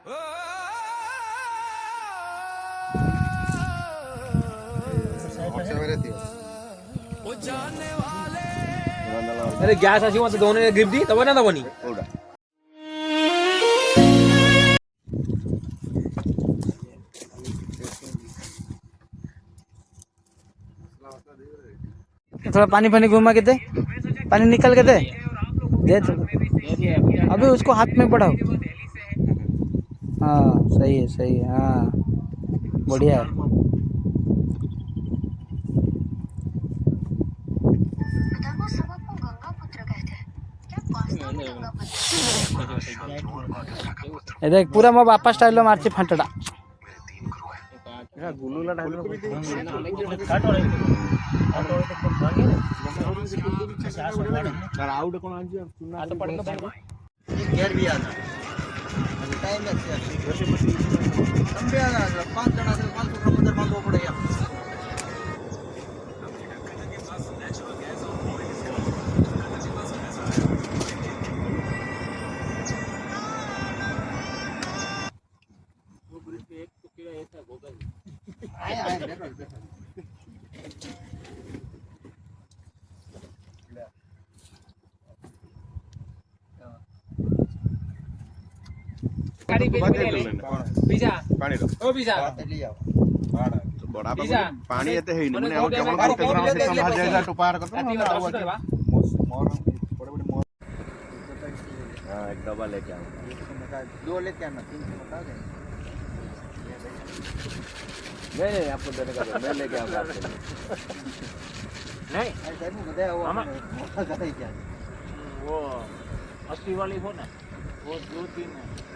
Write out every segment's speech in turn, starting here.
अरे गैस आसी मत दोने ग्रिप दी तब ना दबनी थोड़ा पानी पानी घुमा के दे, पानी निकल के दे दे तो। अभी उसको हाथ में बढ़ाओ। हाँ सही है सही है, हाँ बढ़िया है। देख पूरा मैं बापा स्टाइल मारची फंटड़ा पानी एते हेई न माने केवल करते ग्राम से संभाल जाएगा तो पार करतो मोर हां एक डब्बा लेके आओ, दो लेके आना, तीन से बता दे। नहीं आपको देने का मैं लेके आऊंगा आपके लिए। नहीं ऐसा नहीं बताया वो क्या वो 80 वाली हो ना, वो 2-3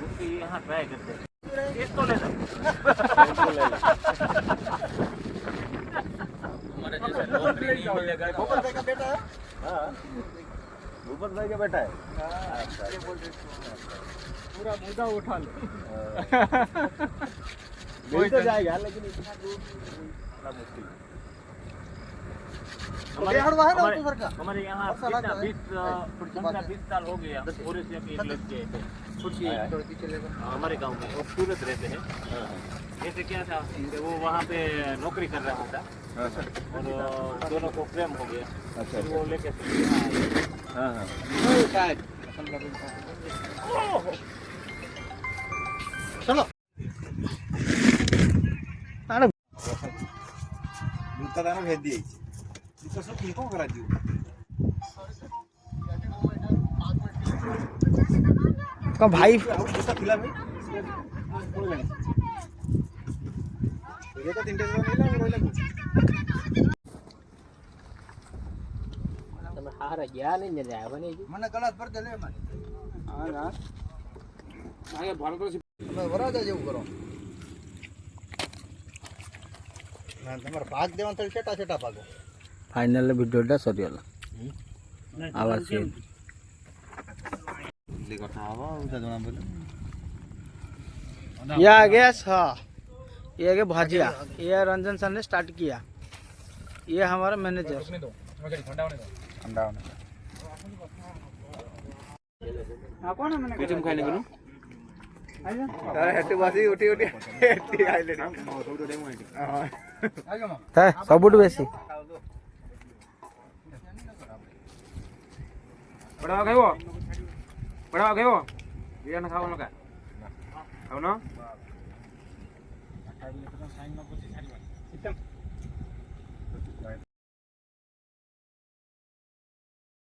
उसकी यहां ट्राई करते हैं। इसको ले लो हमारे जैसा नौकरी नहीं मिलेगा। ऊपर भाई का बेटा है, हां ऊपर भाई का बेटा है, अच्छा ये बोल रहे पूरा मुद्दा उठा लो। मिल तो जाएगा लेकिन इतना दूर बड़ा मुश्किल है। हमारे यहाँ 20 साल हो गया पूरे से अपनी लग गए थे हमारे गांव में, वो सूरत रहते हैं। जैसे क्या था वो वहाँ पे नौकरी कर रहा था और दोनों को प्रेम हो गया। अच्छा वो लेके चलो दाना भेज दिए तो सब ठीक हो करा दियो का भाई उसका खिला भाई ये तो 3 डेज में नहीं रोइला તમે હારા ગયા લઈને જ આવ્યા ને મને ગલાસ ભર દે લે મને હા ના આયા ભારત તમે વરાજા જેવું કરો ના તમાર ભાગ દેવાનું તો છેટા છેટા ભાગો फाइनल भिडियोटा सरीगला आवाज से କଥା ହବ ଉଦା ଜଣା ପଡିଲା ये आ गया हाँ, ये आ गया भाजिया। ये रंजन सर ने स्टार्ट किया, ये हमारा मैनेजर। ठंडा होने कौन है मैंने तुम खाने को तारे हेट्टी बासी उठी उठी हेट्टी आइले है सबुठ बेसी बड़ा खाइबो बड़ा खाइबो ये ना खाओ लगा खाओ ना